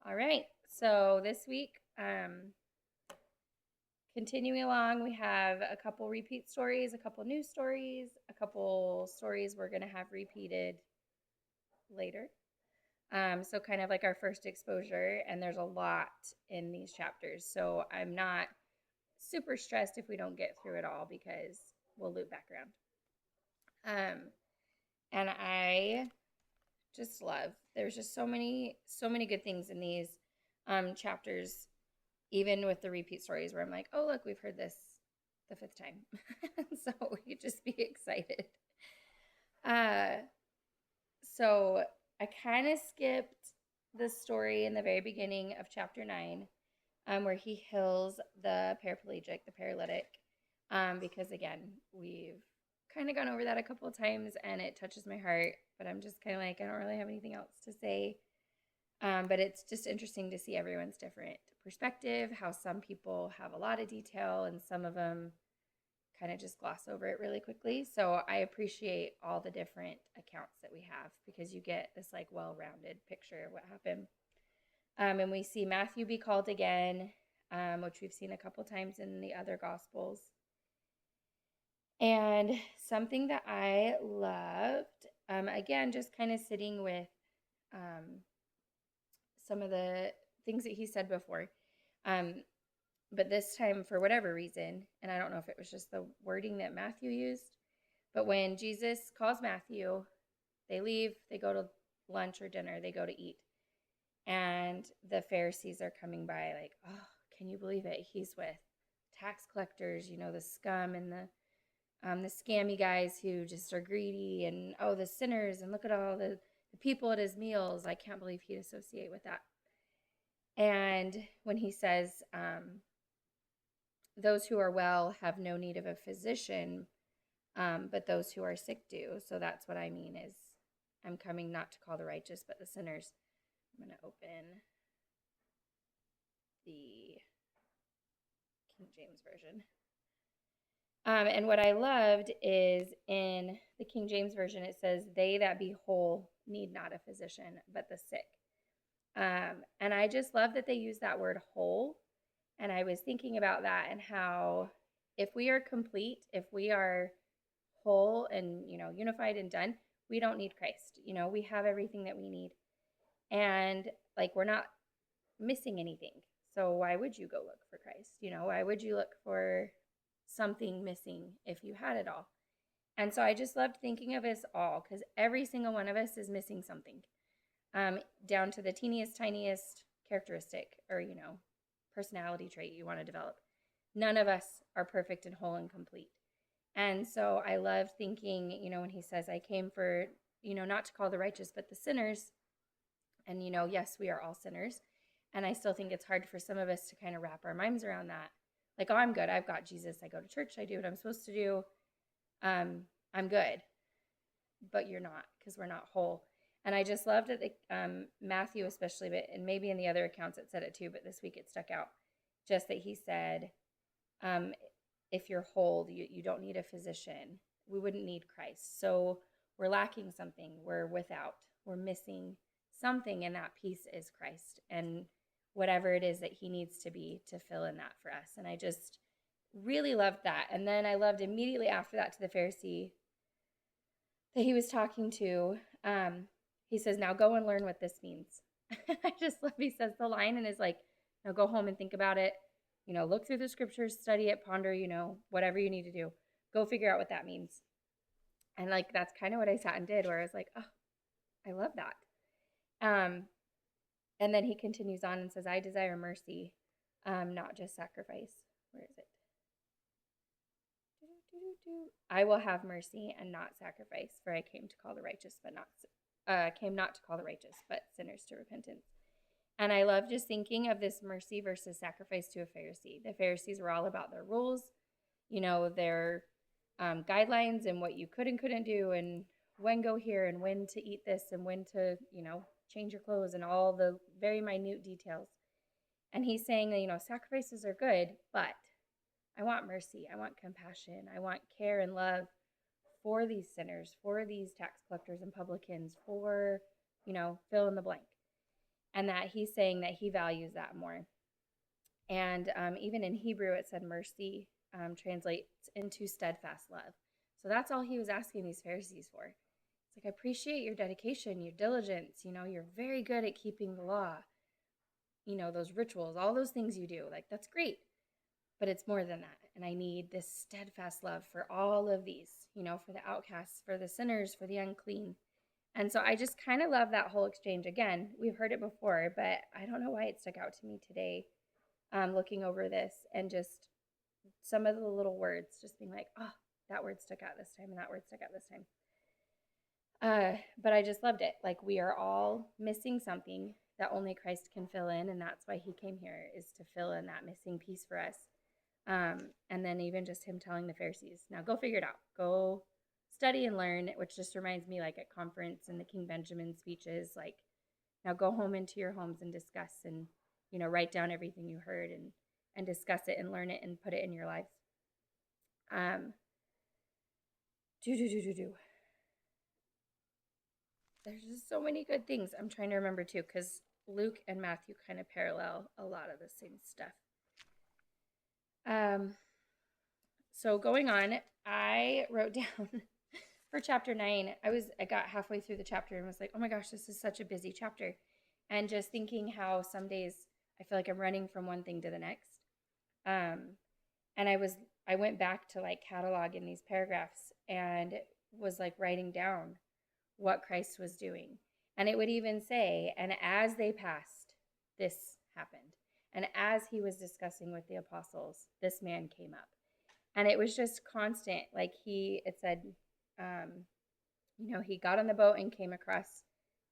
All right. So this week, continuing along, we have a couple repeat stories, a couple new stories, a couple stories we're going to have repeated later. So kind of like our first exposure, and there's a lot in these chapters. So I'm not super stressed if we don't get through it all because we'll loop back around. And I just love, there's just so many good things in these chapters, even with the repeat stories where I'm like, oh, look, we've heard this the fifth time. So you just be excited. Uh, so I kind of skipped the story in the very beginning of chapter 9, where he heals the paraplegic, the paralytic, because again, we've kind of gone over that a couple of times and it touches my heart, but I'm just kind of like, I don't really have anything else to say. But it's just interesting to see everyone's different perspective, how some people have a lot of detail and some of them kind of just gloss over it really quickly. So I appreciate all the different accounts that we have because you get this like well-rounded picture of what happened. And we see Matthew be called again, which we've seen a couple times in the other Gospels. And something that I loved, again, just kind of sitting with some of the things that he said before. But this time, for whatever reason, and I don't know if it was just the wording that Matthew used, but when Jesus calls Matthew, they leave, they go to lunch or dinner, they go to eat. And the Pharisees are coming by like, oh, can you believe it? He's with tax collectors, the scum and the scammy guys who just are greedy, and oh, the sinners, and look at all the people at his meals. I can't believe he'd associate with that. And when he says, those who are well have no need of a physician, but those who are sick do. So that's what I mean is I'm coming not to call the righteous, but the sinners. I'm going to open the King James Version. And what I loved is in the King James Version, it says, they that be whole need not a physician, but the sick. And I just love that they use that word whole. And I was thinking about that and how if we are complete, if we are whole and, unified and done, we don't need Christ. We have everything that we need. And like, we're not missing anything. So why would you go look for Christ? Why would you look for something missing if you had it all? And so I just loved thinking of us all because every single one of us is missing something, down to the teeniest, tiniest characteristic or, personality trait you want to develop. None of us are perfect and whole and complete. And so I love thinking, when he says, I came for, not to call the righteous, but the sinners. And, yes, we are all sinners. And I still think it's hard for some of us to kind of wrap our minds around that. Like, oh, I'm good. I've got Jesus. I go to church. I do what I'm supposed to do. I'm good. But you're not, because we're not whole. And I just loved it, Matthew especially, but and maybe in the other accounts it said it too, but this week it stuck out. Just that he said, if you're whole, you don't need a physician. We wouldn't need Christ. So we're lacking something. We're without. We're missing something, and that piece is Christ. And whatever it is that he needs to be to fill in that for us. And I just really loved that. And then I loved immediately after that to the Pharisee that he was talking to. He says, now go and learn what this means. I just love, he says the line and is like, now go home and think about it. Look through the scriptures, study it, ponder, whatever you need to do. Go figure out what that means. And like, that's kind of what I sat and did, where I was like, oh, I love that. And then he continues on and says, I desire mercy, not just sacrifice. Where is it? I will have mercy and not sacrifice, for I came to call the righteous, but came not to call the righteous, but sinners to repentance. And I love just thinking of this mercy versus sacrifice to a Pharisee. The Pharisees were all about their rules, their guidelines and what you could and couldn't do, and when go here and when to eat this and when to, change your clothes and all the very minute details. And he's saying that, sacrifices are good, but I want mercy. I want compassion. I want care and love for these sinners, for these tax collectors and publicans, for, fill in the blank. and that he's saying that he values that more. And even in Hebrew, it said mercy translates into steadfast love. So that's all he was asking these Pharisees for. It's like, I appreciate your dedication, your diligence. You're very good at keeping the law, those rituals, all those things you do. Like, that's great. But it's more than that. And I need this steadfast love for all of these, for the outcasts, for the sinners, for the unclean. And so I just kind of love that whole exchange. Again, we've heard it before, but I don't know why it stuck out to me today, looking over this and just some of the little words, just being like, oh, that word stuck out this time and that word stuck out this time. But I just loved it. Like, we are all missing something that only Christ can fill in. And that's why he came here, is to fill in that missing piece for us. And then even just him telling the Pharisees, now go figure it out. Go study and learn, which just reminds me, like at conference and the King Benjamin speeches, like, now go home into your homes and discuss and, write down everything you heard and discuss it and learn it and put it in your life. There's just so many good things I'm trying to remember too, because Luke and Matthew kind of parallel a lot of the same stuff. So going on, I wrote down for chapter 9, I got halfway through the chapter and was like, oh my gosh, this is such a busy chapter. And just thinking how some days I feel like I'm running from one thing to the next. And I went back to like cataloging these paragraphs and was like writing down what Christ was doing. And it would even say, and as they passed, this happened. And as he was discussing with the apostles, this man came up. And it was just constant. Like it said, he got on the boat and came across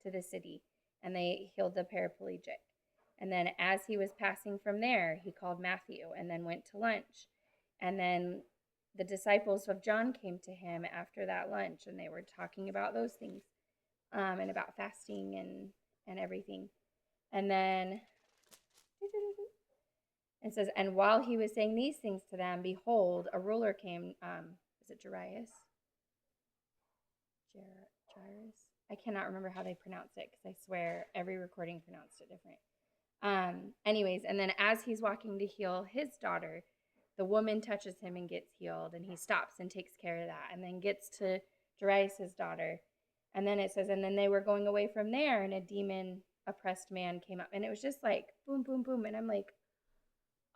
to the city, and they healed the paraplegic. And then as he was passing from there, he called Matthew and then went to lunch. And then the disciples of John came to him after that lunch, and they were talking about those things, and about fasting and everything. And then it says, and while he was saying these things to them, behold, a ruler came. Is it Jairus? Jairus? I cannot remember how they pronounce it, because I swear every recording pronounced it different. Anyways, and then as he's walking to heal his daughter, the woman touches him and gets healed, and he stops and takes care of that, and then gets to Jairus' daughter. And then it says, and then they were going away from there, and a demon-oppressed man came up. And it was just like, boom, boom, boom. And I'm like,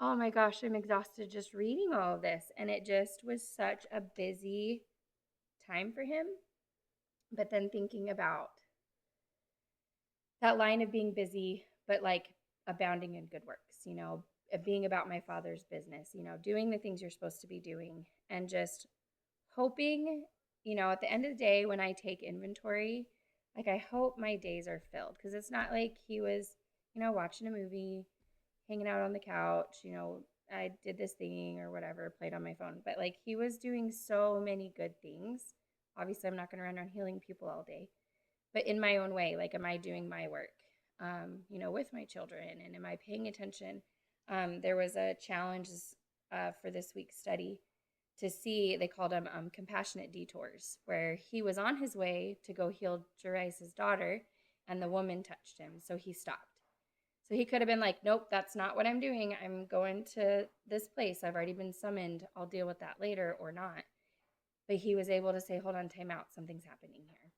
oh my gosh, I'm exhausted just reading all of this. And it just was such a busy time for him. But then thinking about that line of being busy, but like abounding in good works, being about my Father's business, doing the things you're supposed to be doing, and just hoping, at the end of the day, when I take inventory, like, I hope my days are filled, because it's not like he was, watching a movie, hanging out on the couch, I did this thing or whatever, played on my phone, but like, he was doing so many good things. Obviously, I'm not going to run around healing people all day, but in my own way, like, am I doing my work, with my children, and am I paying attention? There was a challenge for this week's study to see, they called them compassionate detours, where he was on his way to go heal Jairus' daughter, and the woman touched him, so he stopped. So he could have been like, nope, that's not what I'm doing. I'm going to this place. I've already been summoned. I'll deal with that later, or not. But he was able to say, hold on, time out. Something's happening here.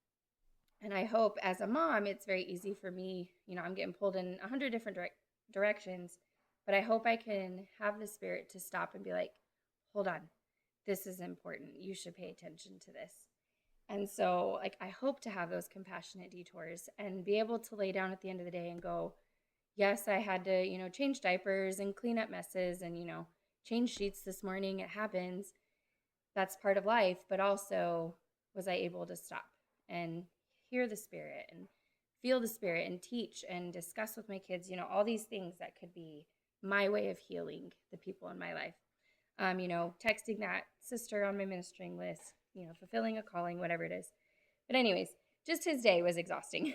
And I hope as a mom, it's very easy for me. I'm getting pulled in 100 different directions, but I hope I can have the spirit to stop and be like, hold on, this is important. You should pay attention to this. And so, like, I hope to have those compassionate detours and be able to lay down at the end of the day and go, yes, I had to, change diapers and clean up messes and, change sheets this morning. It happens. That's part of life. But also, was I able to stop and hear the Spirit and feel the Spirit and teach and discuss with my kids, all these things that could be my way of healing the people in my life. Texting that sister on my ministering list, fulfilling a calling, whatever it is. But anyways, just his day was exhausting.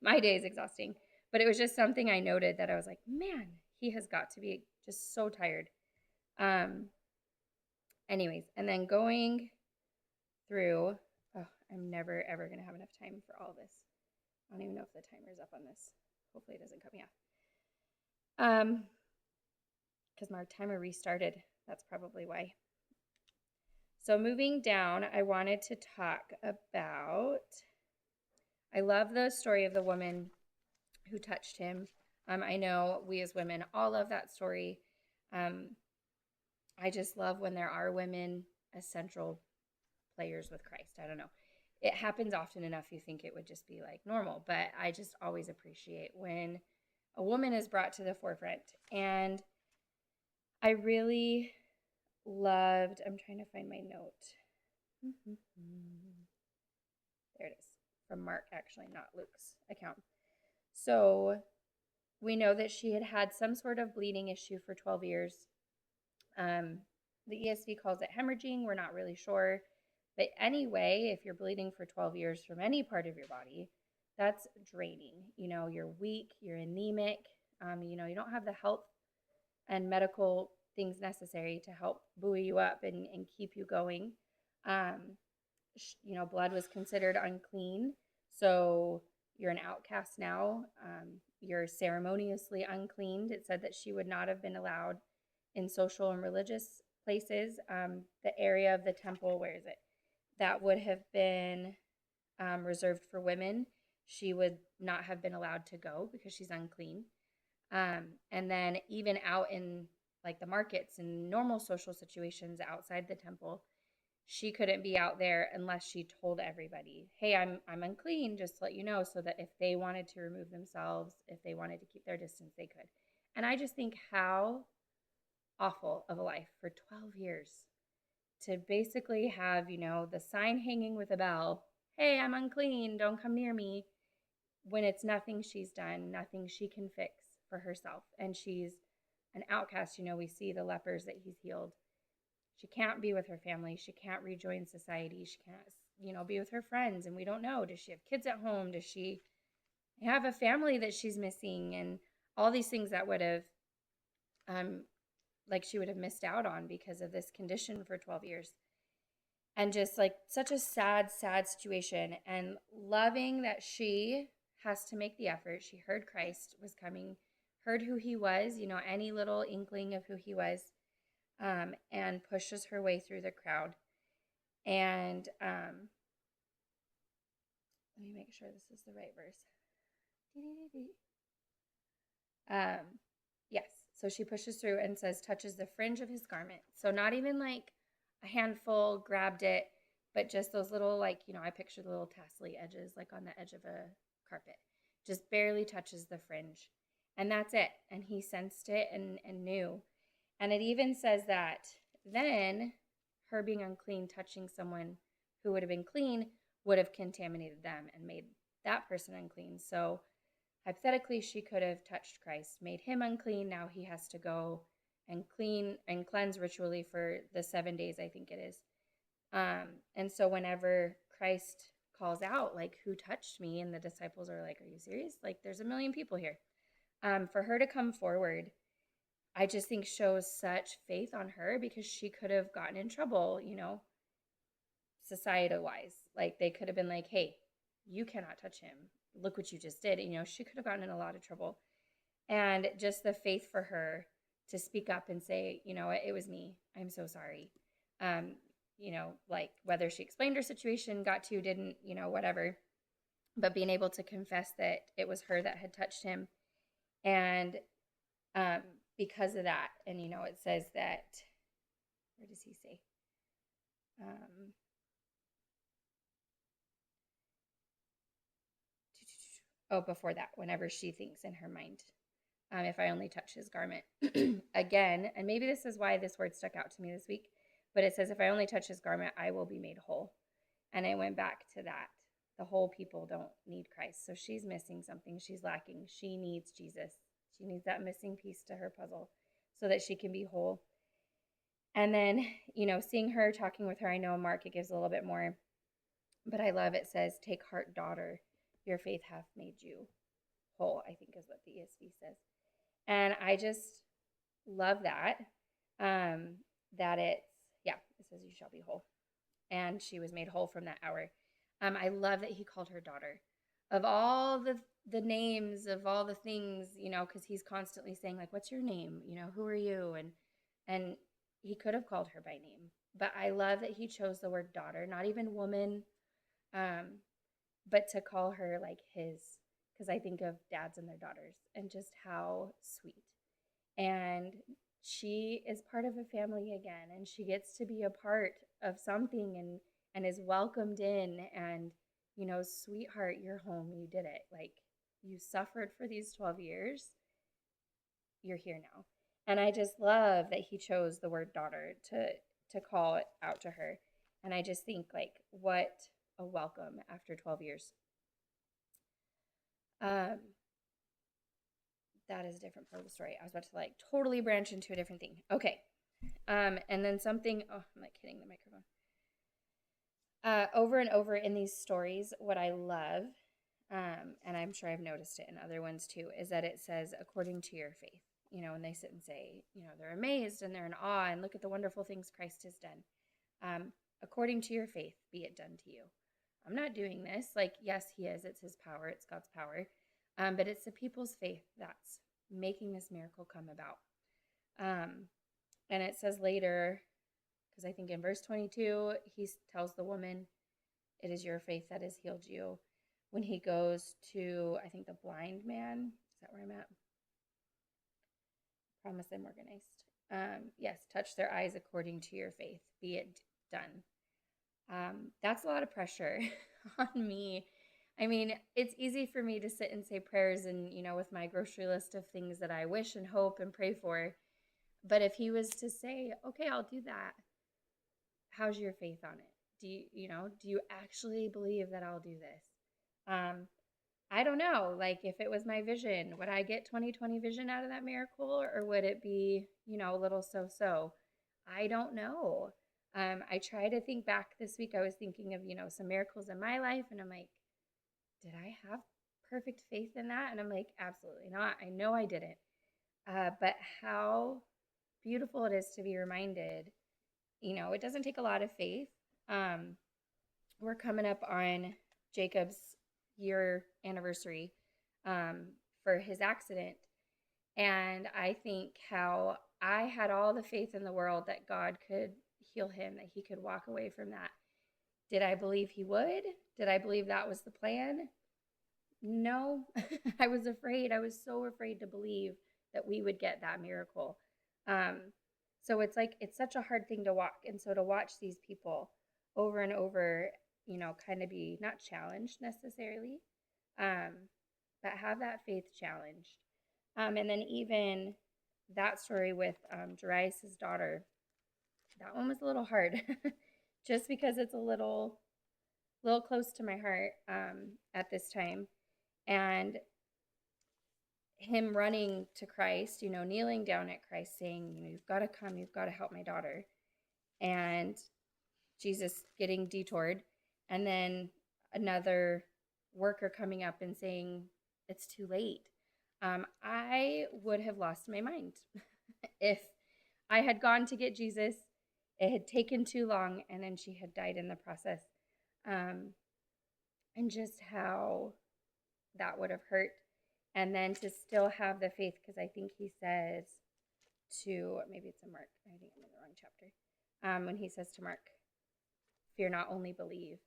My day is exhausting. But it was just something I noted that I was like, man, he has got to be just so tired. Anyways, and then going through, I'm never, ever going to have enough time for all this. I don't even know if the timer's up on this. Hopefully it doesn't cut me off. Because my timer restarted. That's probably why. So moving down, I wanted to talk about, I love the story of the woman who touched him. I know we as women all love that story. I just love when there are women as central players with Christ. I don't know. It happens often enough you think it would just be like normal, but I just always appreciate when a woman is brought to the forefront. And I really loved, I'm trying to find my note. There it is, from Mark, actually, not Luke's account. So we know that she had had some sort of bleeding issue for 12 years. The ESV calls it hemorrhaging. We're not really sure. But anyway, if you're bleeding for 12 years from any part of your body, that's draining. You're weak, you're anemic. You don't have the health and medical things necessary to help buoy you up and keep you going. Blood was considered unclean. So you're an outcast now. You're ceremoniously uncleaned. It said that she would not have been allowed in social and religious places. The area of the temple, where is it? That would have been reserved for women. She would not have been allowed to go because she's unclean. And then even out in like the markets and normal social situations outside the temple, she couldn't be out there unless she told everybody, hey, I'm unclean, just to let you know, so that if they wanted to remove themselves, if they wanted to keep their distance, they could. And I just think how awful of a life for 12 years to basically have, the sign hanging with a bell, hey, I'm unclean, don't come near me, when it's nothing she's done, nothing she can fix for herself. And she's an outcast. We see the lepers that he's healed. She can't be with her family. She can't rejoin society. She can't, be with her friends. And we don't know. Does she have kids at home? Does she have a family that she's missing? And all these things that would have, she would have missed out on because of this condition for 12 years. And just like such a sad, sad situation. And loving that she has to make the effort. She heard Christ was coming, heard who he was, any little inkling of who he was. And pushes her way through the crowd. And let me make sure this is the right verse. Yes, so she pushes through and says, touches the fringe of his garment. So not even like a handful grabbed it, but just those little, I picture the little tassely edges, like on the edge of a carpet. Just barely touches the fringe. And that's it. And he sensed it and knew. And it even says that then her being unclean, touching someone who would have been clean, would have contaminated them and made that person unclean. So hypothetically, she could have touched Christ, made him unclean. Now he has to go and clean and cleanse ritually for the 7 days, I think it is. And so whenever Christ calls out, like, who touched me? And the disciples are like, are you serious? Like, there's a million people here. For her to come forward, I just think shows such faith on her, because she could have gotten in trouble, societal-wise. Like, they could have been like, hey, you cannot touch him. Look what you just did. She could have gotten in a lot of trouble. And just the faith for her to speak up and say, it was me. I'm so sorry. Whether she explained her situation, got to, didn't, whatever. But being able to confess that it was her that had touched him. And because of that, and it says that, where does he say? Before that, whenever she thinks in her mind, if I only touch his garment. Again, and maybe this is why this word stuck out to me this week, but it says, if I only touch his garment, I will be made whole. And I went back to that. The whole people don't need Christ. So she's missing something. She's lacking. She needs Jesus. She needs that missing piece to her puzzle so that she can be whole. And then, seeing her, talking with her, I know Mark, it gives a little bit more, but I love it says, take heart, daughter, your faith hath made you whole, I think is what the ESV says. And I just love that, that it says you shall be whole. And she was made whole from that hour. I love that he called her daughter. Of all the the names of all the things, because he's constantly saying, like, what's your name? Who are you? And he could have called her by name. But I love that he chose the word daughter, not even woman, um, but to call her like his, because I think of dads and their daughters and just how sweet. And she is part of a family again, and she gets to be a part of something and is welcomed in. And sweetheart, you're home, you did it. Like, you suffered for these 12 years, you're here now. And I just love that he chose the word daughter to call it out to her. And I just think, like, what a welcome after 12 years. um that is a different part of the story. I was about to like totally branch into a different thing. Okay. And then something, oh, I'm like hitting the microphone. Over and over in these stories, what I love, and I'm sure I've noticed it in other ones too, is that it says, according to your faith. And they sit and say, they're amazed and they're in awe and look at the wonderful things Christ has done. According to your faith, be it done to you. I'm not doing this. Like, yes, he is. It's his power. It's God's power. But it's the people's faith that's making this miracle come about. And it says later, because I think in verse 22, he tells the woman, it is your faith that has healed you. When he goes to, I think, the blind man, is that where I'm at? Promise I'm organized. Yes, touch their eyes according to your faith. Be it done. That's a lot of pressure on me. I mean, it's easy for me to sit and say prayers and, with my grocery list of things that I wish and hope and pray for. But if he was to say, okay, I'll do that, how's your faith on it? Do you actually believe that I'll do this? I don't know. Like, if it was my vision, would I get 20/20 vision out of that miracle, or would it be, a little so-so? I don't know. I try to think back this week. I was thinking of, some miracles in my life, and I'm like, did I have perfect faith in that? And I'm like, absolutely not. I know I didn't. But how beautiful it is to be reminded, it doesn't take a lot of faith. We're coming up on Jacob's year anniversary for his accident. And I think how I had all the faith in the world that God could heal him, that he could walk away from that. Did I believe he would? Did I believe that was the plan? No. I was afraid. I was so afraid to believe that we would get that miracle. So it's like, it's such a hard thing to walk. And so to watch these people over and over, kind of be not challenged necessarily, but have that faith challenged. And then even that story with Jairus' daughter, that one was a little hard just because it's a little close to my heart at this time. And him running to Christ, kneeling down at Christ saying, you've got to come, you've got to help my daughter. And Jesus getting detoured, and then another worker coming up and saying, it's too late. I would have lost my mind if I had gone to get Jesus, it had taken too long, and then she had died in the process. And just how that would have hurt. And then to still have the faith, because I think he says to, maybe it's in Mark, I think I'm in the wrong chapter, when he says to Mark, fear not, only believe.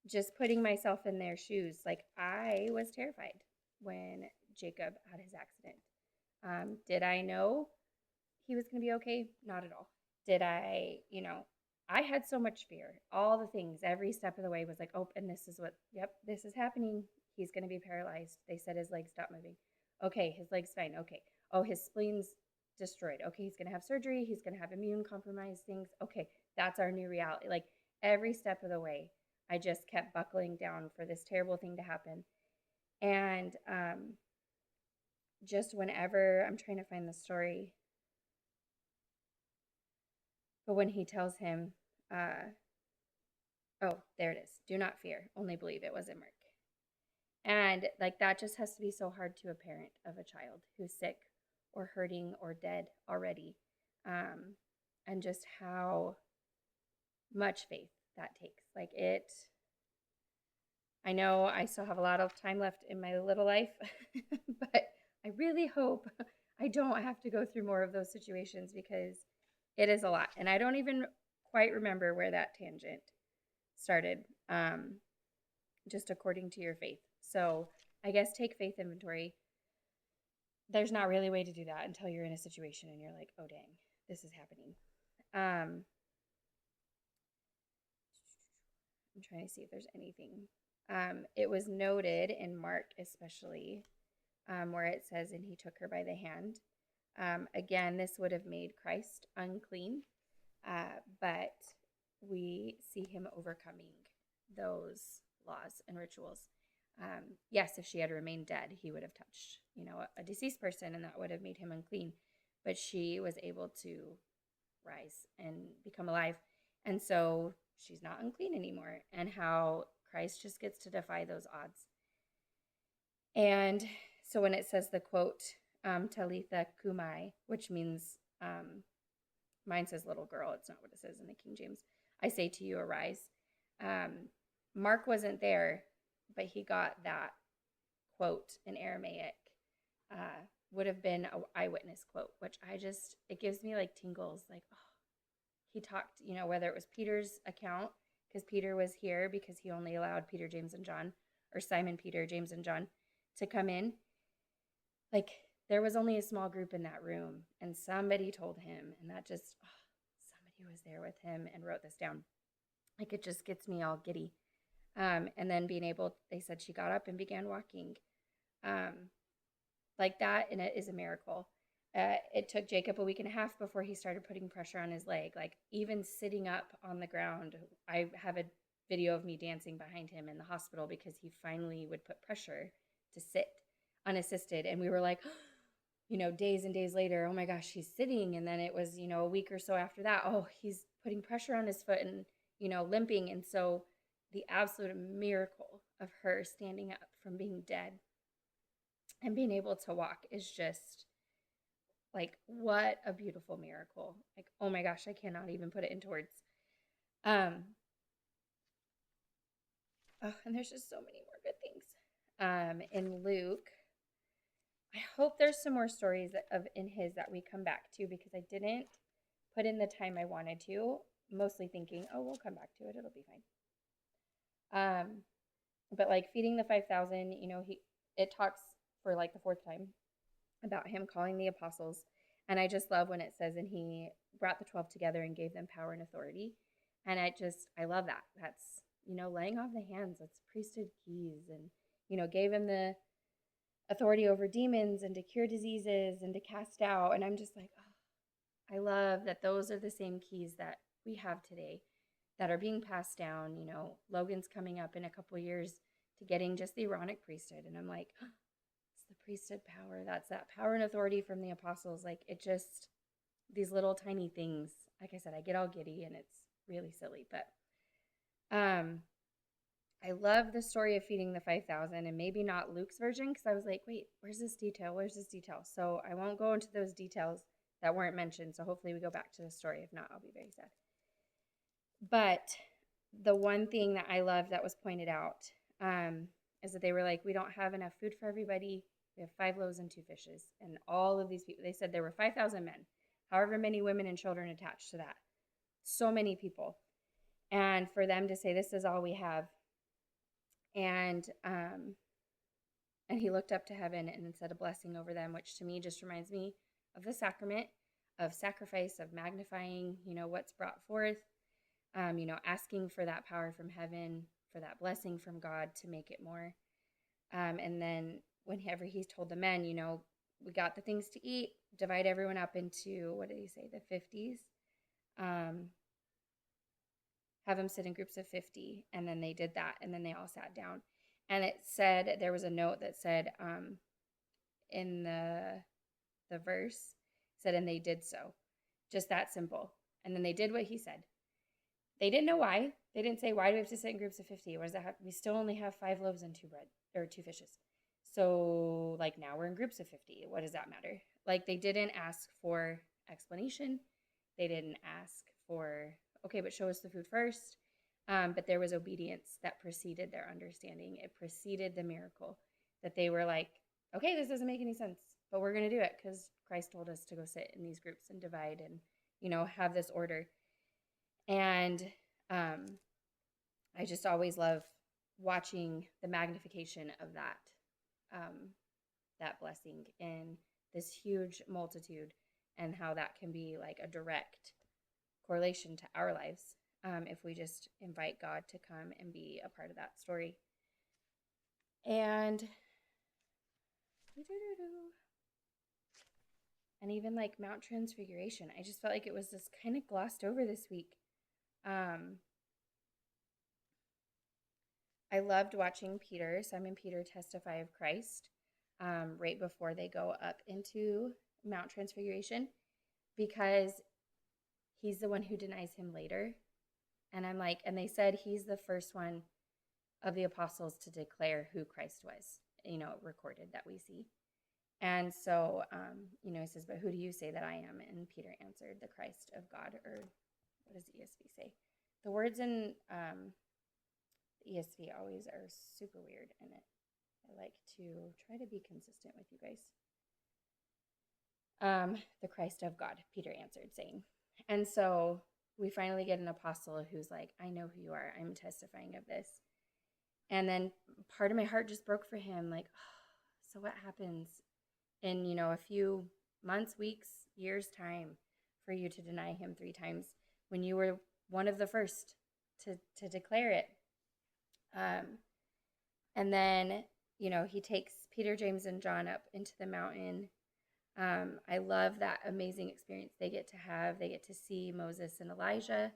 Just putting myself in their shoes, like, I was terrified when Jacob had his accident. Did I know he was going to be okay? Not at all. Did I, I had so much fear. All the things, every step of the way was like, oh, and this is this is happening. He's going to be paralyzed. They said his legs stopped moving. Okay, his leg's fine. Okay. Oh, his spleen's destroyed. Okay, he's going to have surgery. He's going to have immune compromised things. Okay, that's our new reality. Like, every step of the way, I just kept buckling down for this terrible thing to happen. And just whenever, I'm trying to find the story, but when he tells him, oh, there it is. Do not fear, only believe. It wasn't Mark. And like, that just has to be so hard to a parent of a child who's sick or hurting or dead already. And just how much faith that takes. Like, it, I know I still have a lot of time left in my little life, but I really hope I don't have to go through more of those situations because it is a lot. And I don't even quite remember where that tangent started, just according to your faith. So I guess take faith inventory. There's not really a way to do that until you're in a situation and you're like, oh, dang, this is happening. I'm trying to see if there's anything. It was noted in Mark, especially, where it says, and he took her by the hand. Again, this would have made Christ unclean, but we see him overcoming those laws and rituals. Yes, if she had remained dead, he would have touched, a deceased person, and that would have made him unclean. But she was able to rise and become alive. And so she's not unclean anymore, and how Christ just gets to defy those odds. And so when it says the quote, Talitha Kumai, which means, mine says little girl, it's not what it says in the King James. I say to you, arise. Mark wasn't there, but he got that quote in Aramaic. Would have been an eyewitness quote, which it gives me like tingles, like, oh, he talked, whether it was Peter's account, because Peter was here because he only allowed Peter, James, and John, or Simon, Peter, James, and John to come in. Like, there was only a small group in that room, and somebody told him, and that just, somebody was there with him and wrote this down. Like, it just gets me all giddy. And then they said she got up and began walking. Like that, and it is a miracle. It took Jacob a week and a half before he started putting pressure on his leg. Like, even sitting up on the ground, I have a video of me dancing behind him in the hospital because he finally would put pressure to sit unassisted. And we were like, days and days later, oh my gosh, he's sitting. And then it was, a week or so after that, oh, he's putting pressure on his foot and, limping. And so the absolute miracle of her standing up from being dead and being able to walk is just like, what a beautiful miracle. Like, oh my gosh, I cannot even put it into words. And there's just so many more good things. In Luke, I hope there's some more stories in his that we come back to, because I didn't put in the time I wanted to, mostly thinking, oh, we'll come back to it, it'll be fine. But like feeding the 5,000, it talks for like the fourth time about him calling the apostles. And I just love when it says, and he brought the 12 together and gave them power and authority. And I love that. That's, laying off the hands. That's priesthood keys. And, gave him the authority over demons and to cure diseases and to cast out. And I'm just like, oh, I love that those are the same keys that we have today that are being passed down. Logan's coming up in a couple years to getting just the Aaronic priesthood. And I'm like, oh, it's the priesthood power. That's that power and authority from the apostles. Like, it just, these little tiny things, like I said, I get all giddy and it's really silly. But I love the story of feeding the 5,000, and maybe not Luke's version, because I was like, wait, where's this detail? Where's this detail? So I won't go into those details that weren't mentioned. So hopefully we go back to the story. If not, I'll be very sad. But the one thing that I love that was pointed out is that they were like, we don't have enough food for everybody. We have 5 loaves and 2 fishes. And all of these people, they said there were 5,000 men, however many women and children attached to that. So many people. And for them to say, this is all we have. And he looked up to heaven and said a blessing over them, which to me just reminds me of the sacrament of sacrifice, of magnifying, what's brought forth, asking for that power from heaven, for that blessing from God to make it more. And then whenever he told the men, we got the things to eat, divide everyone up into, what did he say, the 50s? Have them sit in groups of 50. And then they did that. And then they all sat down. And it said, there was a note that said, in the verse, said, and they did so. Just that simple. And then they did what he said. They didn't know why. They didn't say, why do we have to sit in groups of 50? What does that have? We still only have 5 loaves and 2 bread, or 2 fishes. So, like, now we're in groups of 50. What does that matter? Like, they didn't ask for explanation. They didn't ask for, okay, but show us the food first. But there was obedience that preceded their understanding. It preceded the miracle, that they were like, okay, this doesn't make any sense, but we're going to do it because Christ told us to go sit in these groups and divide and, have this order. And I just always love watching the magnification of that blessing in this huge multitude, and how that can be like a direct correlation to our lives, if we just invite God to come and be a part of that story. And even like Mount Transfiguration, I just felt like it was just kind of glossed over this week. I loved watching Simon Peter testify of Christ right before they go up into Mount Transfiguration, because he's the one who denies him later. And I'm like, and they said he's the first one of the apostles to declare who Christ was, recorded that we see. And so, he says, but who do you say that I am? And Peter answered, the Christ of God. Or what does the ESV say? The words in the ESV always are super weird in it. I like to try to be consistent with you guys. The Christ of God, Peter answered, saying. And so we finally get an apostle who's like, I know who you are. I'm testifying of this. And then part of my heart just broke for him. Like, so what happens in, a few months, weeks, years time for you to deny him 3 times when you were one of the first to declare it? And then, he takes Peter, James, and John up into the mountain. I love that amazing experience they get to have. They get to see Moses and Elijah.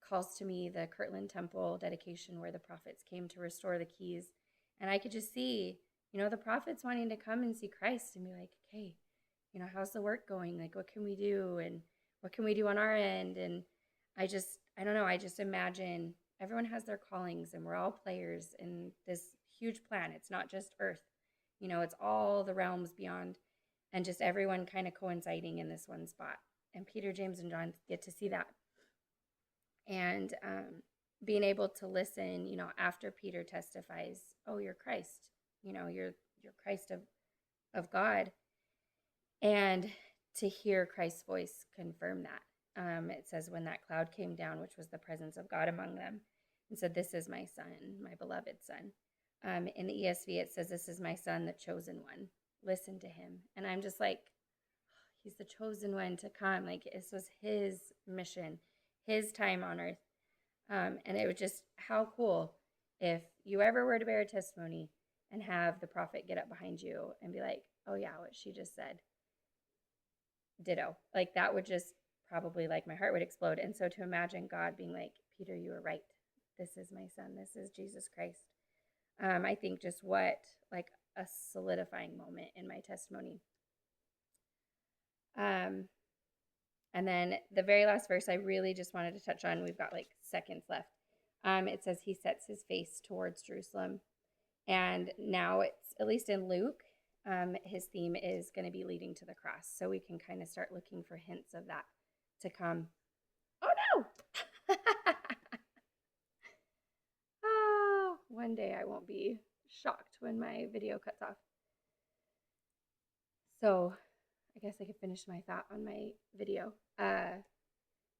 Calls to me the Kirtland Temple dedication where the prophets came to restore the keys. And I could just see, the prophets wanting to come and see Christ and be like, okay, how's the work going? Like, what can we do? And what can we do on our end? And I don't know. I just imagine everyone has their callings and we're all players in this huge plan. It's not just Earth. It's all the realms beyond, and just everyone kind of coinciding in this one spot. And Peter, James, and John get to see that. And being able to listen, after Peter testifies, oh, you're Christ, you're Christ of God. And to hear Christ's voice confirm that. It says, when that cloud came down, which was the presence of God among them, and said, this is my son, my beloved son. In the ESV, it says, this is my son, the chosen one. Listen to him. And I'm just like, he's the chosen one to come. Like, this was his mission, his time on earth. And it was just, how cool if you ever were to bear a testimony and have the prophet get up behind you and be like, oh yeah, what she just said. Ditto. Like, that would just probably, like, my heart would explode. And so to imagine God being like, Peter, you were right. This is my son. This is Jesus Christ. I think just what, like, a solidifying moment in my testimony. And then the very last verse I really just wanted to touch on, we've got like seconds left. It says he sets his face towards Jerusalem. And now it's, at least in Luke, his theme is going to be leading to the cross. So we can kind of start looking for hints of that to come. Oh no! Oh, one day I won't be shocked when my video cuts off. So I guess I could finish my thought on my video.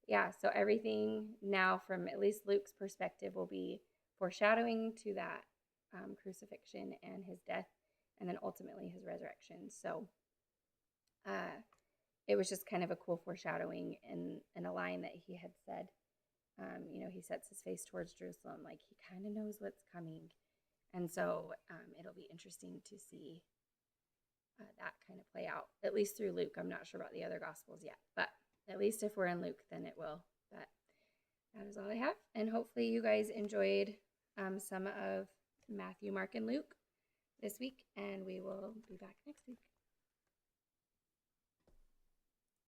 Yeah, so everything now from at least Luke's perspective will be foreshadowing to that crucifixion and his death, and then ultimately his resurrection. So it was just kind of a cool foreshadowing in a line that he had said. He sets his face towards Jerusalem, like he kind of knows what's coming. And so it'll be interesting to see that kind of play out, at least through Luke. I'm not sure about the other Gospels yet, but at least if we're in Luke, then it will. But that is all I have. And hopefully you guys enjoyed some of Matthew, Mark, and Luke this week, and we will be back next week.